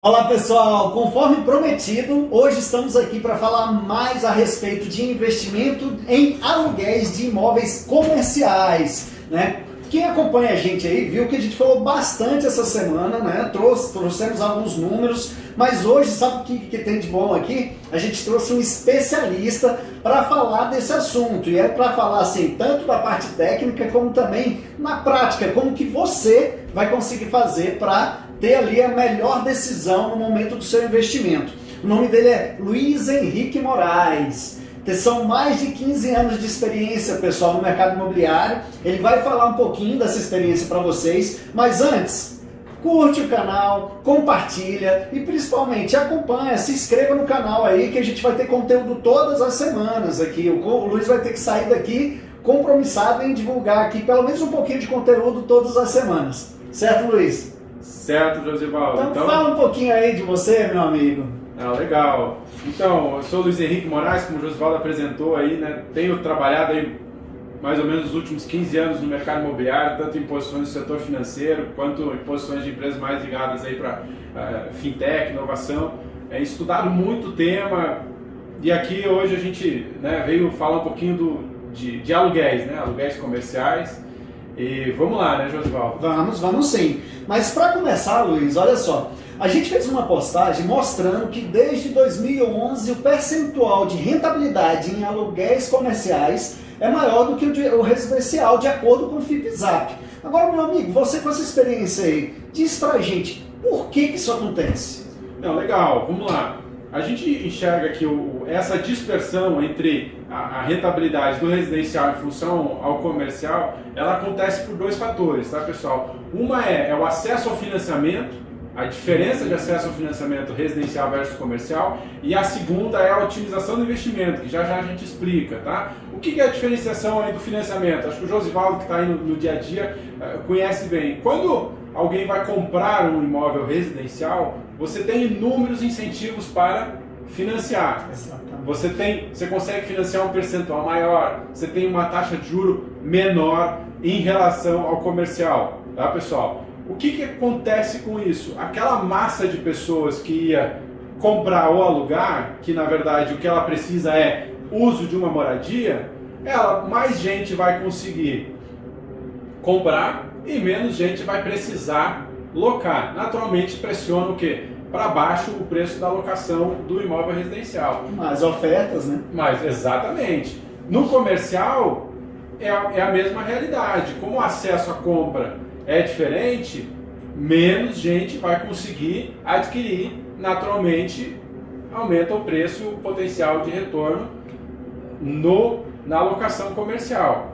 Olá pessoal, conforme prometido, hoje estamos aqui para falar mais a respeito de investimento em aluguéis de imóveis comerciais, né? Quem acompanha a gente aí viu que a gente falou bastante essa semana, né? Trouxemos alguns números, mas hoje sabe o que tem de bom aqui? A gente trouxe um especialista para falar desse assunto, e é para falar assim, tanto da parte técnica como também na prática, como que você vai conseguir fazer para ter ali a melhor decisão no momento do seu investimento. O nome dele é Luiz Henrique Moraes. São mais de 15 anos de experiência, pessoal, no mercado imobiliário. Ele vai falar um pouquinho dessa experiência para vocês, mas antes, curte o canal, compartilha e principalmente acompanha, se inscreva no canal aí que a gente vai ter conteúdo todas as semanas aqui. O Luiz vai ter que sair daqui compromissado em divulgar aqui pelo menos um pouquinho de conteúdo todas as semanas. Certo, Luiz? Certo, Josivaldo. Então fala um pouquinho aí de você, meu amigo. Legal. Então, eu sou o Luiz Henrique Moraes, como o Josivaldo apresentou aí, né? Tenho trabalhado aí mais ou menos os últimos 15 anos no mercado imobiliário, tanto em posições do setor financeiro, quanto em posições de empresas mais ligadas aí para fintech, inovação. Estudado muito o tema, e aqui hoje a gente, né, veio falar um pouquinho de aluguéis, né? Aluguéis comerciais. E vamos lá, né, Josivaldo? Vamos sim. Mas para começar, Luiz, olha só. A gente fez uma postagem mostrando que desde 2011 o percentual de rentabilidade em aluguéis comerciais é maior do que o residencial, de acordo com o FIPZAP. Agora, meu amigo, você com essa experiência aí, diz pra gente por que isso acontece? Não, legal, vamos lá. A gente enxerga que essa dispersão entre a rentabilidade do residencial em função ao comercial, ela acontece por dois fatores, tá, pessoal? Uma é o acesso ao financiamento, a diferença de acesso ao financiamento residencial versus comercial, e a segunda é a otimização do investimento, que já a gente explica, tá? O que é a diferenciação aí do financiamento? Acho que o Josivaldo, que está aí no dia a dia, conhece bem. Quando alguém vai comprar um imóvel residencial, você tem inúmeros incentivos para financiar. Exatamente. Você consegue financiar um percentual maior, você tem uma taxa de juro menor em relação ao comercial, tá, pessoal? O que acontece com isso? Aquela massa de pessoas que ia comprar ou alugar, que na verdade o que ela precisa é uso de uma moradia, mais gente vai conseguir comprar e menos gente vai precisar locar. Naturalmente pressiona o quê? Para baixo o preço da locação do imóvel residencial. Mais ofertas, né? Mas, exatamente. No comercial é a mesma realidade. Como o acesso à compra é diferente, menos gente vai conseguir adquirir. Naturalmente aumenta o preço e o potencial de retorno na locação comercial.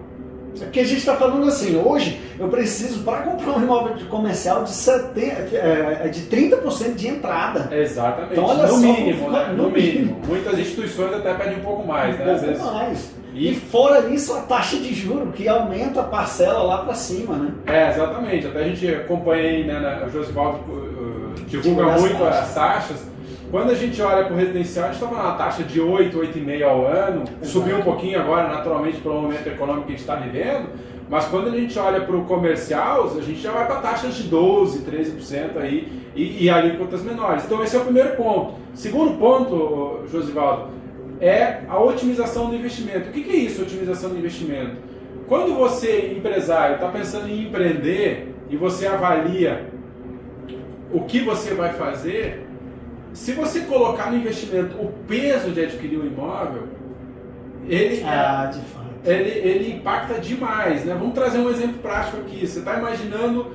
Porque a gente está falando assim, hoje eu preciso, para comprar um imóvel comercial, de 30% de entrada. Exatamente, então, olha no só, mínimo, né? No mínimo. Muitas instituições até pedem um pouco mais, né? Um pouco mais. E fora isso, a taxa de juros, que aumenta a parcela lá para cima, né? Exatamente. Até a gente acompanha aí, né, o Josivaldo divulga muito as taxas. Quando a gente olha para o residencial, a gente está falando uma taxa de 8, 8,5 ao ano. Exato. Subiu um pouquinho agora, naturalmente, pelo momento econômico que a gente está vivendo. Mas quando a gente olha para o comercial, a gente já vai para taxas de 12, 13% aí e alíquotas menores. Então esse é o primeiro ponto. Segundo ponto, Josivaldo, é a otimização do investimento. O que é isso, otimização do investimento? Quando você, empresário, está pensando em empreender e você avalia o que você vai fazer, se você colocar no investimento o peso de adquirir o imóvel, ele impacta demais, né? Vamos trazer um exemplo prático aqui. Você está imaginando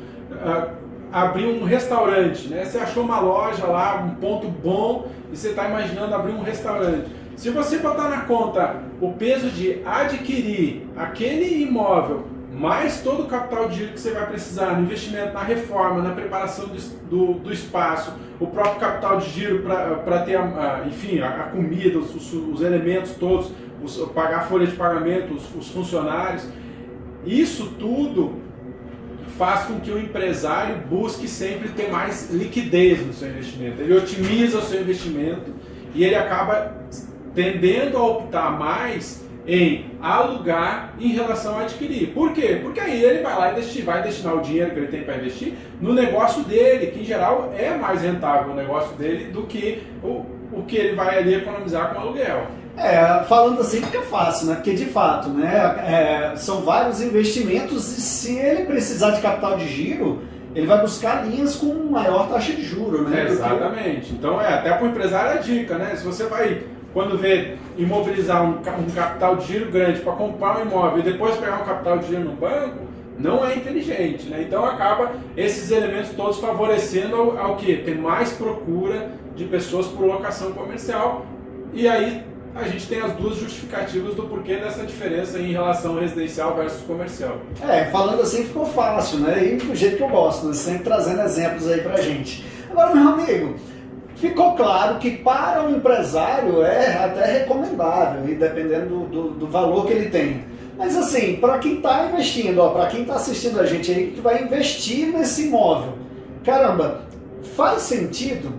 abrir um restaurante, né? Você achou uma loja lá, um ponto bom, e você está imaginando abrir um restaurante. Se você botar na conta o peso de adquirir aquele imóvel, mais todo o capital de giro que você vai precisar no investimento, na reforma, na preparação do espaço, o próprio capital de giro para ter, enfim, a comida, os elementos todos, pagar a folha de pagamento, os funcionários, isso tudo faz com que o empresário busque sempre ter mais liquidez no seu investimento. Ele otimiza o seu investimento e ele acaba tendendo a optar mais em alugar em relação a adquirir. Por quê? Porque aí ele vai lá e vai destinar o dinheiro que ele tem para investir no negócio dele, que em geral é mais rentável o negócio dele do que o que ele vai ali economizar com aluguel. Falando assim fica fácil, né? Porque de fato, né, são vários investimentos e se ele precisar de capital de giro, ele vai buscar linhas com maior taxa de juros, né? Exatamente. Então até para o empresário a dica, né? Se você vai, quando vê imobilizar um capital de giro grande para comprar um imóvel e depois pegar um capital de giro no banco, não é inteligente, né? Então acaba esses elementos todos favorecendo ao quê? Ter mais procura de pessoas por locação comercial e aí a gente tem as duas justificativas do porquê dessa diferença em relação residencial versus comercial. Falando assim ficou fácil, né? E do jeito que eu gosto, né? Sempre trazendo exemplos aí pra gente. Agora, meu amigo, ficou claro que para o empresário é até recomendável, e dependendo do valor que ele tem. Mas assim, para quem está investindo, para quem está assistindo a gente aí, que vai investir nesse imóvel, caramba, faz sentido,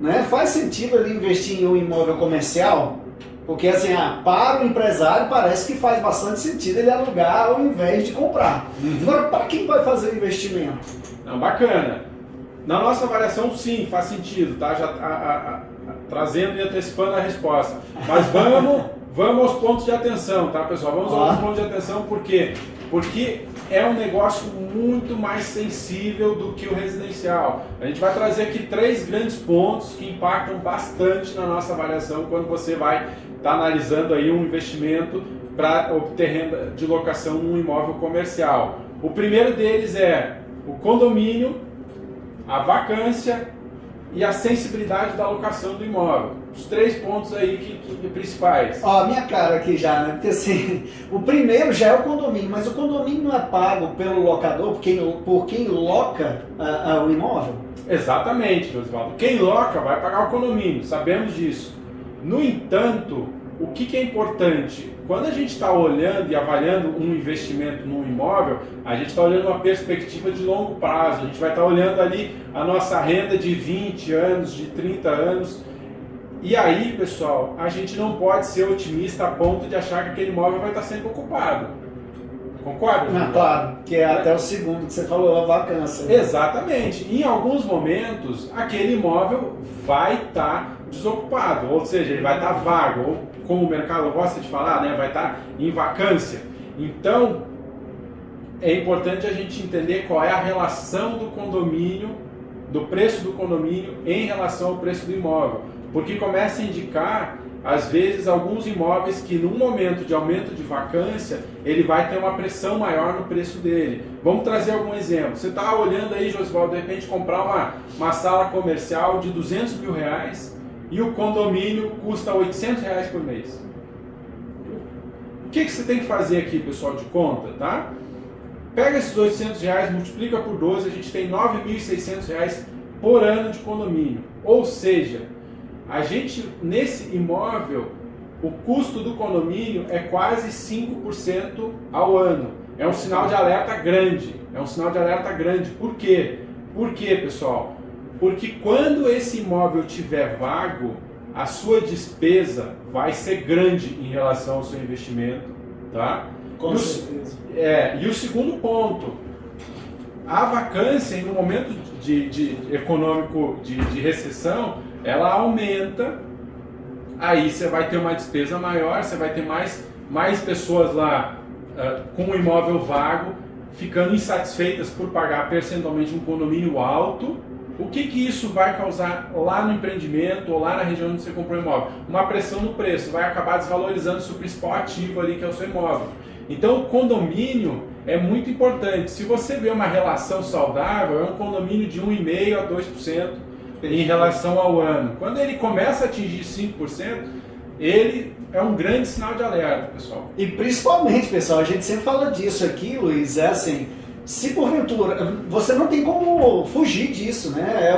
né? Faz sentido ele investir em um imóvel comercial? Porque assim, para o empresário parece que faz bastante sentido ele alugar ao invés de comprar. Agora, para quem vai fazer o investimento? Não, bacana. Na nossa avaliação, sim, faz sentido, tá? Já trazendo e antecipando a resposta. Mas vamos aos pontos de atenção, tá, pessoal? Vamos aos pontos de atenção, por quê? Porque é um negócio muito mais sensível do que o residencial. A gente vai trazer aqui 3 grandes pontos que impactam bastante na nossa avaliação quando você vai estar analisando aí um investimento para obter renda de locação num imóvel comercial. O primeiro deles é o condomínio, a vacância e a sensibilidade da locação do imóvel. Os 3 pontos aí que principais. A minha cara aqui já, né? Porque assim, o primeiro já é o condomínio, mas o condomínio não é pago pelo locador, por quem loca o imóvel? Exatamente, Josivaldo. Quem loca vai pagar o condomínio, sabemos disso. No entanto, o que é importante? Quando a gente está olhando e avaliando um investimento num imóvel, a gente está olhando uma perspectiva de longo prazo, a gente vai estar olhando ali a nossa renda de 20 anos, de 30 anos. E aí, pessoal, a gente não pode ser otimista a ponto de achar que aquele imóvel vai estar sempre ocupado. Concorda? Claro, que é até o segundo que você falou, a vacância. Exatamente. Em alguns momentos, aquele imóvel vai estar desocupado, ou seja, ele vai estar vago, ou como o mercado gosta de falar, né, vai estar em vacância. Então, é importante a gente entender qual é a relação do condomínio, do preço do condomínio em relação ao preço do imóvel. Porque começa a indicar, às vezes, alguns imóveis que num momento de aumento de vacância, ele vai ter uma pressão maior no preço dele. Vamos trazer algum exemplo. Você está olhando aí, Josivaldo, de repente comprar uma sala comercial de R$200 mil e o condomínio custa R$800 por mês. O que você tem que fazer aqui, pessoal, de conta, tá? Pega esses R$800, multiplica por 12, a gente tem R$9.600 por ano de condomínio. Ou seja, a gente, nesse imóvel, o custo do condomínio é quase 5% ao ano. É um sinal de alerta grande. Por quê? Por quê, pessoal? Porque quando esse imóvel estiver vago, a sua despesa vai ser grande em relação ao seu investimento, tá? Com certeza. E o segundo ponto, a vacância em um momento econômico de recessão, ela aumenta, aí você vai ter uma despesa maior, você vai ter mais pessoas lá com o imóvel vago, ficando insatisfeitas por pagar percentualmente um condomínio alto. O que isso vai causar lá no empreendimento ou lá na região onde você comprou o imóvel? Uma pressão no preço, vai acabar desvalorizando o seu principal ativo ali, que é o seu imóvel. Então o condomínio é muito importante. Se você vê uma relação saudável, é um condomínio de 1,5% a 2% em relação ao ano. Quando ele começa a atingir 5%, ele é um grande sinal de alerta, pessoal. E principalmente, pessoal, a gente sempre fala disso aqui, Luiz, é assim, se porventura, você não tem como fugir disso, né?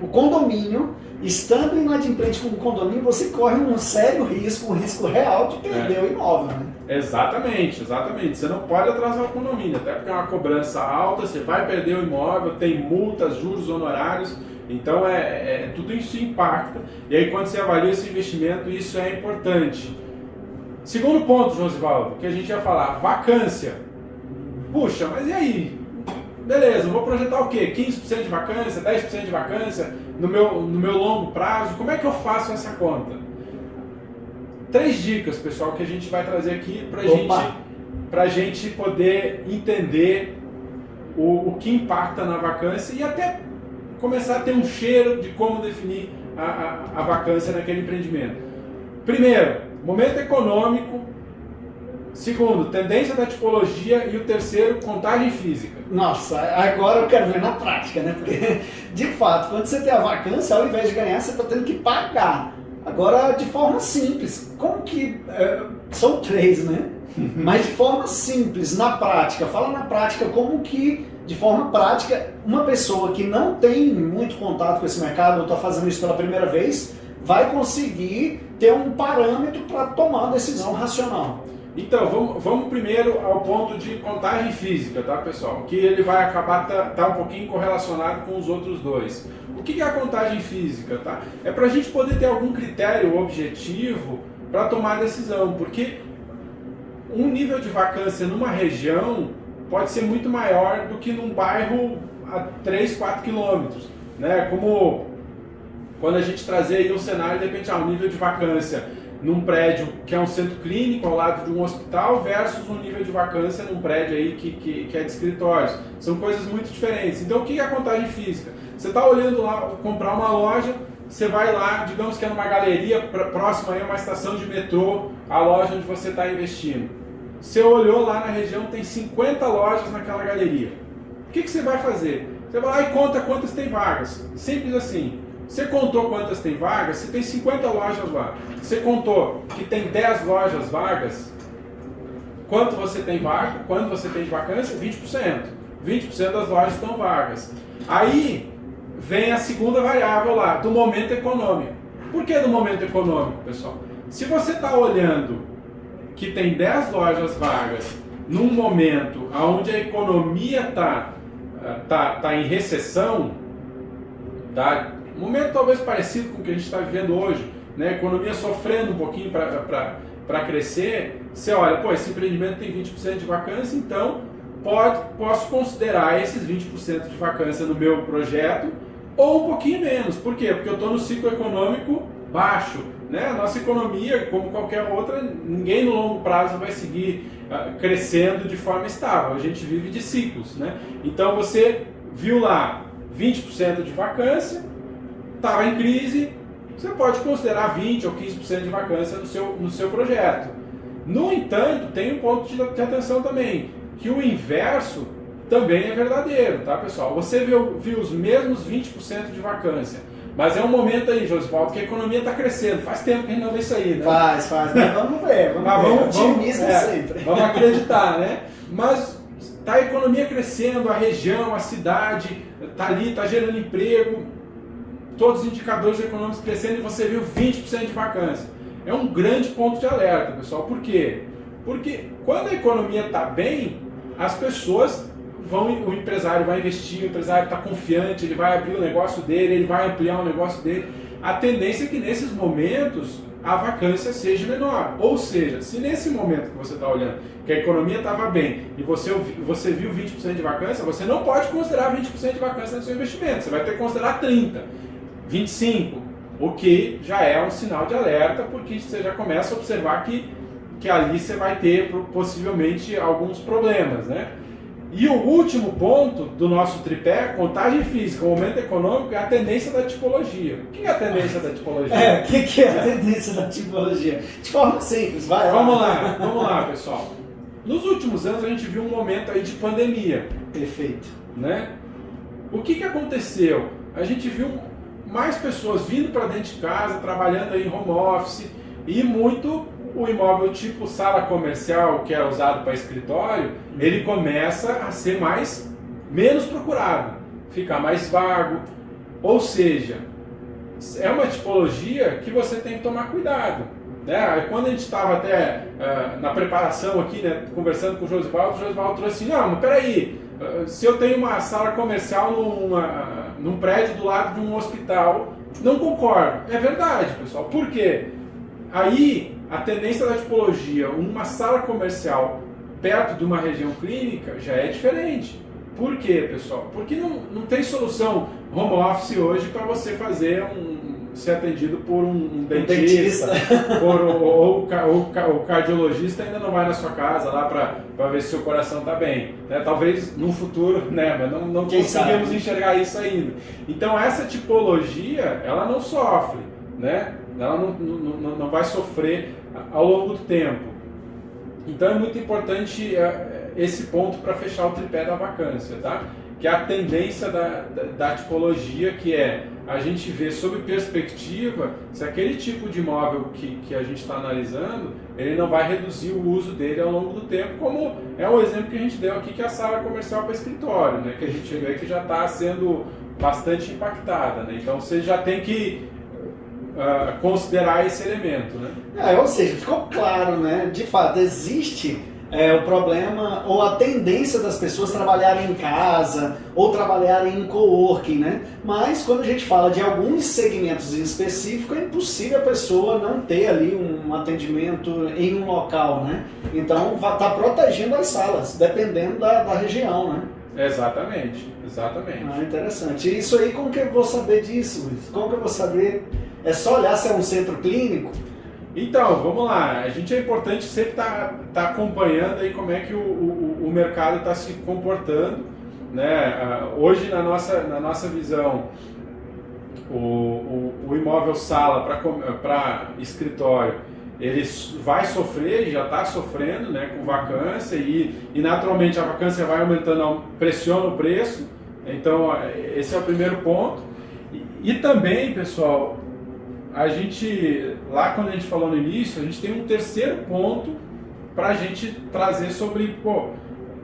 O condomínio, estando inadimplente com o condomínio, você corre um sério risco, um risco real de perder o imóvel, né? Exatamente. Você não pode atrasar o condomínio, até porque é uma cobrança alta, você vai perder o imóvel, tem multas, juros, honorários, então tudo isso impacta. E aí quando você avalia esse investimento, isso é importante. Segundo ponto, Josivaldo, que a gente ia falar, vacância. Puxa, mas e aí? Beleza, eu vou projetar o quê? 15% de vacância, 10% de vacância no meu longo prazo? Como é que eu faço essa conta? 3 dicas, pessoal, que a gente vai trazer aqui pra gente poder entender o que impacta na vacância e até começar a ter um cheiro de como definir a vacância naquele empreendimento. Primeiro, momento econômico. Segundo, tendência da tipologia. E o terceiro, contagem física. Nossa, agora eu quero ver na prática, né? Porque, de fato, quando você tem a vacância, ao invés de ganhar, você está tendo que pagar. Agora, de forma simples. Como que... são 3, né? Mas de forma simples, na prática. Fala na prática como que, de forma prática, uma pessoa que não tem muito contato com esse mercado, ou está fazendo isso pela primeira vez, vai conseguir ter um parâmetro para tomar uma decisão racional. Então, vamos primeiro ao ponto de contagem física, tá, pessoal? Que ele vai acabar tá um pouquinho correlacionado com os outros dois. O que é a contagem física, tá? É para a gente poder ter algum critério objetivo para tomar decisão, porque um nível de vacância numa região pode ser muito maior do que num bairro a 3, 4 quilômetros, né? Como quando a gente trazer aí um cenário, de repente, um nível de vacância num prédio que é um centro clínico ao lado de um hospital versus um nível de vacância num prédio aí que é de escritórios. São coisas muito diferentes. Então, o que é a contagem física? Você está olhando lá, comprar uma loja, você vai lá, digamos que é numa galeria próxima a uma estação de metrô, a loja onde você está investindo. Você olhou lá na região, tem 50 lojas naquela galeria. O que você vai fazer? Você vai lá e conta quantas tem vagas. Simples assim. Você contou quantas tem vagas, você tem 50 lojas lá. Você contou que tem 10 lojas vagas, quanto você tem vaga, quanto você tem de vacância? 20%. 20% das lojas estão vagas. Aí vem a segunda variável lá, do momento econômico. Por que do momento econômico, pessoal? Se você está olhando que tem 10 lojas vagas num momento onde a economia tá em recessão, tá? Um momento talvez parecido com o que a gente está vivendo hoje, né? A economia sofrendo um pouquinho para crescer, você olha, pô, esse empreendimento tem 20% de vacância, então posso considerar esses 20% de vacância no meu projeto, ou um pouquinho menos. Por quê? Porque eu estou no ciclo econômico baixo, né? A nossa economia, como qualquer outra, ninguém no longo prazo vai seguir crescendo de forma estável. A gente vive de ciclos, né? Então você viu lá 20% de vacância, estava em crise, você pode considerar 20 ou 15% de vacância no seu projeto. No entanto, tem um ponto de atenção também, que o inverso também é verdadeiro, tá, pessoal? Você viu os mesmos 20% de vacância, mas é um momento aí, Josivaldo, que a economia está crescendo. Faz tempo que a gente não vê isso aí, né? Faz, mas vamos ver. Vamos acreditar, né? Mas tá a economia crescendo, a região, a cidade, tá ali, tá gerando emprego, todos os indicadores econômicos crescendo e você viu 20% de vacância. É um grande ponto de alerta, pessoal. Por quê? Porque quando a economia está bem, as pessoas o empresário vai investir, o empresário está confiante, ele vai abrir o negócio dele, ele vai ampliar o negócio dele. A tendência é que nesses momentos a vacância seja menor. Ou seja, se nesse momento que você está olhando, que a economia estava bem e você viu 20% de vacância, você não pode considerar 20% de vacância no seu investimento. Você vai ter que considerar 30%, 25%, o que já é um sinal de alerta, porque você já começa a observar que ali você vai ter possivelmente alguns problemas, né? E o último ponto do nosso tripé, contagem física, o momento econômico, é a tendência da tipologia. O que é a tendência da tipologia? O que é a tendência da tipologia? De forma simples, vai. Vamos lá, pessoal. Nos últimos anos a gente viu um momento aí de pandemia. Perfeito. Né? O que aconteceu? A gente viu mais pessoas vindo para dentro de casa, trabalhando aí em home office, e muito o imóvel tipo sala comercial, que é usado para escritório, ele começa a ser menos procurado, ficar mais vago. Ou seja, é uma tipologia que você tem que tomar cuidado. Né? Quando a gente estava até na preparação aqui, né, conversando com o Josivaldo trouxe assim, não, mas peraí, se eu tenho uma sala comercial num prédio do lado de um hospital, não concordo. É verdade, pessoal. Por quê? Aí a tendência da tipologia, uma sala comercial perto de uma região clínica já é diferente. Por quê, pessoal? Porque não tem solução home office hoje para você fazer ser atendido por um dentista, ou o cardiologista ainda não vai na sua casa lá para ver se seu coração está bem. Né? Talvez no futuro, né? Mas não conseguimos enxergar isso ainda. Então essa tipologia, ela não sofre, né? Ela não vai sofrer ao longo do tempo. Então é muito importante esse ponto para fechar o tripé da vacância, tá? Que é a tendência da tipologia, que é a gente ver sob perspectiva se aquele tipo de imóvel que a gente está analisando, ele não vai reduzir o uso dele ao longo do tempo, como é o exemplo que a gente deu aqui, que é a sala comercial para escritório, né? Que a gente vê que já está sendo bastante impactada, né? Então você já tem que considerar esse elemento, né? Ou seja, ficou claro, né? De fato, existe o problema ou a tendência das pessoas trabalharem em casa ou trabalharem em coworking, né? Mas quando a gente fala de alguns segmentos em específico, é impossível a pessoa não ter ali um atendimento em um local, né? Então, vai estar protegendo as salas, dependendo da região, né? Exatamente. Interessante. E isso aí, como que eu vou saber disso, Luiz? Como que eu vou saber? É só olhar se é um centro clínico? Então, vamos lá. A gente é importante sempre tá acompanhando aí como é que o mercado está se comportando, né? Hoje, na nossa visão, o imóvel sala para escritório, ele vai sofrer, já está sofrendo, né, com vacância e naturalmente a vacância vai aumentando, pressiona o preço. Então, esse é o primeiro ponto. E também, pessoal, a gente, lá quando a gente falou no início, a gente tem um terceiro ponto para a gente trazer sobre,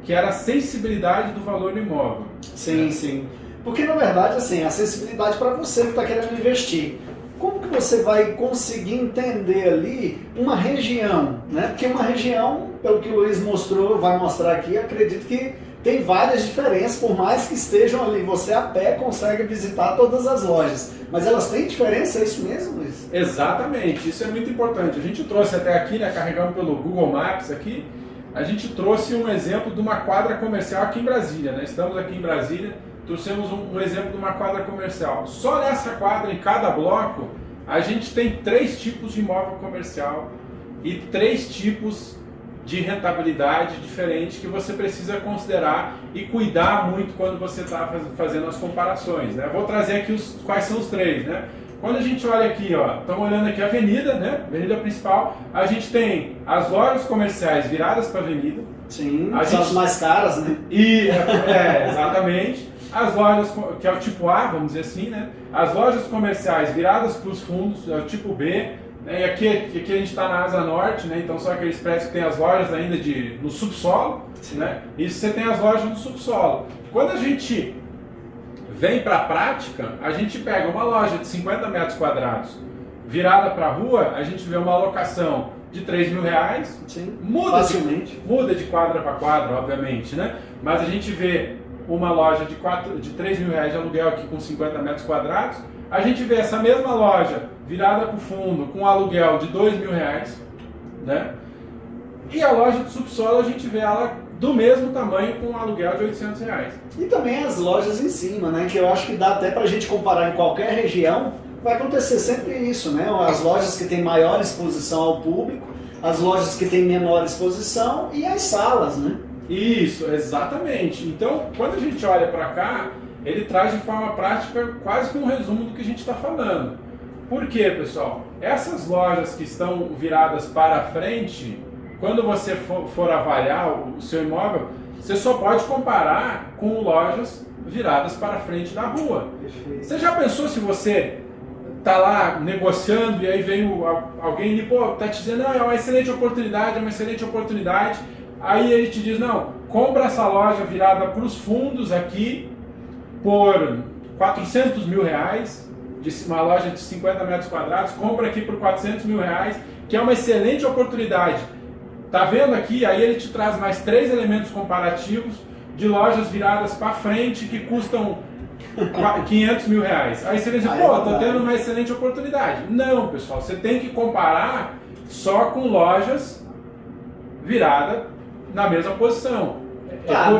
que era a sensibilidade do valor do imóvel. Sim. Porque, na verdade, assim, a sensibilidade para você que está querendo investir. Como que você vai conseguir entender ali uma região, né? Porque uma região, pelo que o Luiz mostrou, vai mostrar aqui, acredito que tem várias diferenças, por mais que estejam ali, você a pé consegue visitar todas as lojas. Mas elas têm diferença, é isso mesmo, Luiz? Exatamente, isso é muito importante. A gente trouxe até aqui, né, carregando pelo Google Maps aqui, a gente trouxe um exemplo de uma quadra comercial aqui em Brasília, né? Estamos aqui em Brasília, trouxemos um exemplo de uma quadra comercial. Só nessa quadra, em cada bloco, a gente tem 3 tipos de imóvel comercial e 3 tipos de rentabilidade diferente que você precisa considerar e cuidar muito quando você está fazendo as comparações, né? Vou trazer aqui quais são os 3, né? Quando a gente olha aqui, estamos olhando aqui a avenida, né? Avenida principal, a gente tem as lojas comerciais viradas para a avenida. Sim, são as mais caras, né? Exatamente. As lojas, que é o tipo A, vamos dizer assim, né? As lojas comerciais viradas para os fundos, é o tipo B. E aqui a gente está na asa norte, né? Então são aqueles prédios que tem as lojas ainda no subsolo, né? E você tem as lojas no subsolo. Quando a gente vem para a prática, a gente pega uma loja de 50 metros quadrados virada para a rua, a gente vê uma alocação de R$3.000, facilmente. Muda de quadra para quadra, obviamente, né? Mas a gente vê uma loja de R$3.000 de aluguel aqui com 50 metros quadrados, a gente vê essa mesma loja virada para o fundo com um aluguel de R$2.000, né? E a loja do subsolo a gente vê ela do mesmo tamanho com um aluguel de R$800. E também as lojas em cima, né? Que eu acho que dá até para a gente comparar em qualquer região, vai acontecer sempre isso, né? As lojas que têm maior exposição ao público, as lojas que têm menor exposição e as salas, né? Isso, exatamente. Então, quando a gente olha para cá, ele traz de forma prática quase que um resumo do que a gente está falando. Por quê, pessoal? Essas lojas que estão viradas para frente, quando você for avaliar o seu imóvel, você só pode comparar com lojas viradas para frente da rua. Perfeito. Você já pensou se você está lá negociando e aí vem alguém e tá te dizendo, não, é uma excelente oportunidade, aí ele te diz, não, compra essa loja virada para os fundos aqui por R$400.000, uma loja de 50 metros quadrados, compra aqui por R$400.000, que é uma excelente oportunidade. Tá vendo aqui? Aí ele te traz mais 3 elementos comparativos de lojas viradas para frente que custam R$500.000. Aí você diz, tô tendo uma excelente oportunidade. Não, pessoal, você tem que comparar só com lojas viradas na mesma posição.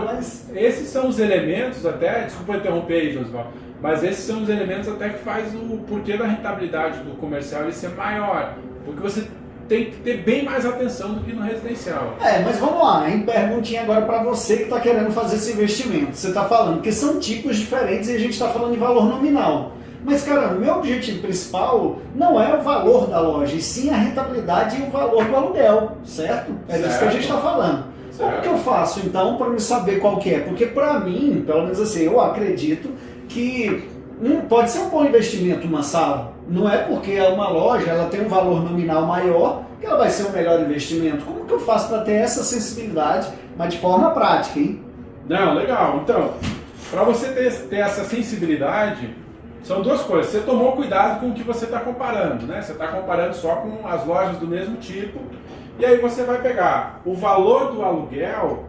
Mas... Esses são os elementos até, desculpa interromper aí, Josival, mas esses são os elementos até que faz o porquê da rentabilidade do comercial ele ser maior, porque você tem que ter bem mais atenção do que no residencial. Mas vamos lá, hein? Perguntinha agora para você que está querendo fazer esse investimento. Você está falando que são tipos diferentes e a gente está falando de valor nominal. Mas, cara, o meu objetivo principal não é o valor da loja, e sim a rentabilidade e o valor do aluguel, certo? É disso que a gente está falando. Como que eu faço, então, para me saber qual que é? Porque, para mim, pelo menos assim, eu acredito que pode ser um bom investimento uma sala. Não é porque uma loja ela tem um valor nominal maior que ela vai ser um melhor investimento. Como que eu faço para ter essa sensibilidade, mas de forma prática, hein? Não, legal. Então, para você ter essa sensibilidade, são duas coisas. Você tomou cuidado com o que você está comparando, né? Você está comparando só com as lojas do mesmo tipo, e aí você vai pegar o valor do aluguel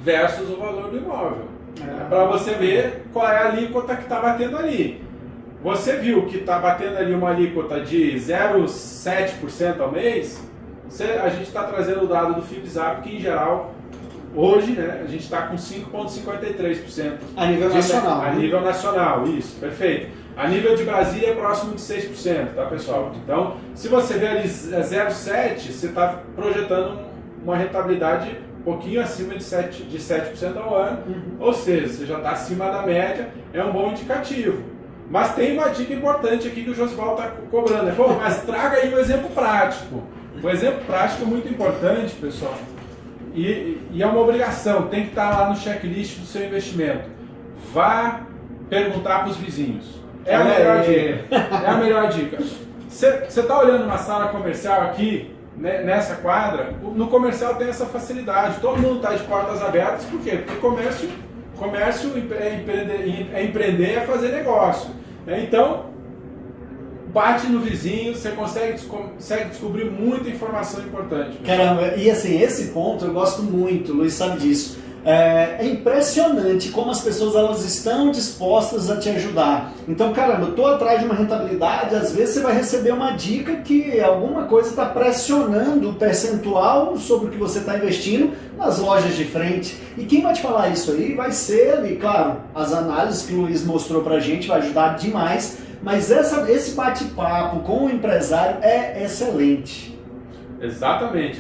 versus o valor do imóvel. Para você ver qual é a alíquota que está batendo ali. Você viu que está batendo ali uma alíquota de 0,7% ao mês, a gente está trazendo o dado do FIPZAP, que em geral, hoje, né, a gente está com 5,53%. A nível nacional. A nível nacional, isso, perfeito. A nível de Brasília é próximo de 6%, tá, pessoal? Então, se você vê ali 0,7%, você está projetando uma rentabilidade um pouquinho acima de 7% ao ano, ou seja, você já está acima da média, é um bom indicativo. Mas tem uma dica importante aqui que o Josival está cobrando, né? Pô, mas traga aí um exemplo prático. Um exemplo prático é muito importante, pessoal, e é uma obrigação, tem que estar lá no checklist do seu investimento. Vá perguntar para os vizinhos. É a melhor dica. É a melhor dica. Você está olhando uma sala comercial aqui, né, nessa quadra, no comercial tem essa facilidade, todo mundo está de portas abertas, por quê? Porque comércio é empreender, é fazer negócio. Então, bate no vizinho, você consegue descobrir muita informação importante. Caramba, e assim, esse ponto eu gosto muito, o Luiz sabe disso. É impressionante como as pessoas elas estão dispostas a te ajudar. Então, caramba, eu tô atrás de uma rentabilidade, às vezes você vai receber uma dica que alguma coisa está pressionando o percentual sobre o que você está investindo nas lojas de frente. E quem vai te falar isso aí vai ser ali, claro, as análises que o Luiz mostrou pra gente vai ajudar demais, mas esse bate-papo com o empresário é excelente. Exatamente,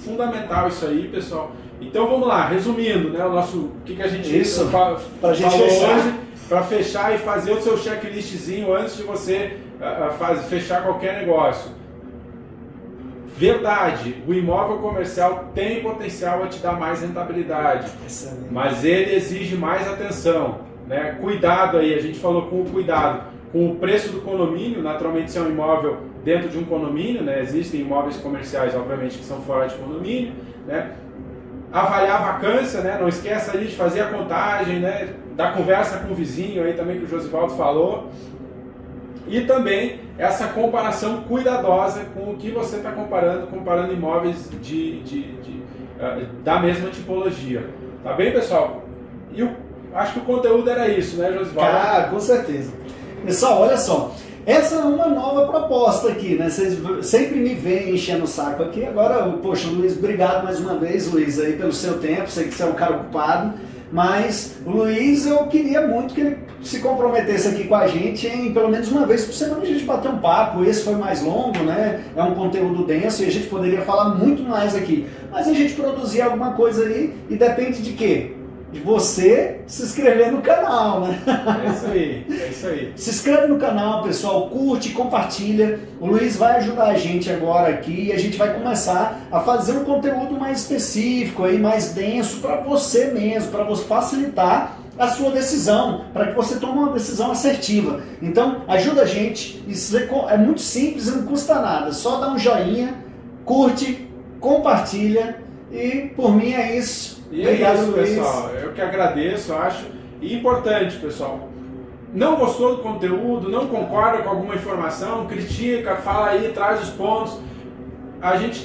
fundamental isso aí, pessoal. Então vamos lá, resumindo, né, o que a gente falou hoje, para fechar e fazer o seu checklistzinho antes de você fechar qualquer negócio. Verdade, o imóvel comercial tem potencial a te dar mais rentabilidade, mas ele exige mais atenção, né? Cuidado aí, a gente falou com o cuidado, com o preço do condomínio, naturalmente se é um imóvel dentro de um condomínio, né? Existem imóveis comerciais, obviamente, que são fora de condomínio, né? Avaliar a vacância, né? Não esqueça aí de fazer a contagem, né? Da conversa com o vizinho aí também que o Josivaldo falou. E também essa comparação cuidadosa com o que você está comparando imóveis da mesma tipologia. Tá bem, pessoal? E acho que o conteúdo era isso, né, Josivaldo? Ah, com certeza. Pessoal, olha só. Essa é uma nova proposta aqui, né? Vocês sempre me veem enchendo o saco aqui. Agora, poxa, Luiz, obrigado mais uma vez, Luiz, aí pelo seu tempo. Sei que você é um cara ocupado. Mas o Luiz, eu queria muito que ele se comprometesse aqui com a gente em pelo menos uma vez por semana a gente bater um papo. Esse foi mais longo, né? É um conteúdo denso e a gente poderia falar muito mais aqui. Mas a gente produzir alguma coisa aí e depende de quê? De você se inscrever no canal, né? É isso aí, é isso aí. Se inscreve no canal, pessoal, curte, compartilha. O Luiz vai ajudar a gente agora aqui e a gente vai começar a fazer um conteúdo mais específico, aí, mais denso para você mesmo, para você facilitar a sua decisão, para que você tome uma decisão assertiva. Então, ajuda a gente, isso é muito simples e não custa nada. Só dá um joinha, curte, compartilha e por mim é isso. E é isso, pessoal. Eu que agradeço, acho. E importante, pessoal. Não gostou do conteúdo, não concorda com alguma informação, critica, fala aí, traz os pontos. A gente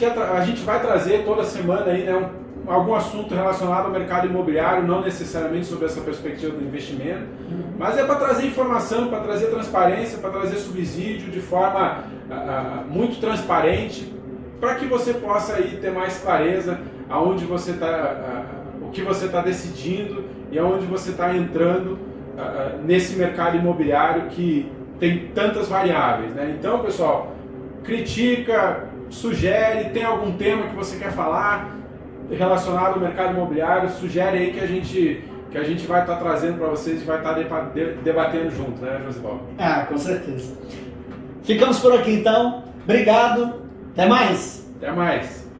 vai trazer toda semana aí, né, algum assunto relacionado ao mercado imobiliário, não necessariamente sobre essa perspectiva do investimento, mas é para trazer informação, para trazer transparência, para trazer subsídio de forma muito transparente, para que você possa aí ter mais clareza aonde você está, o que você está decidindo e aonde você está entrando nesse mercado imobiliário que tem tantas variáveis, né? Então, pessoal, critica, sugere, tem algum tema que você quer falar relacionado ao mercado imobiliário, sugere aí que a gente vai estar trazendo para vocês e vai estar debatendo junto, né, Josivaldo? Com certeza. Ficamos por aqui então. Obrigado. Até mais. Até mais.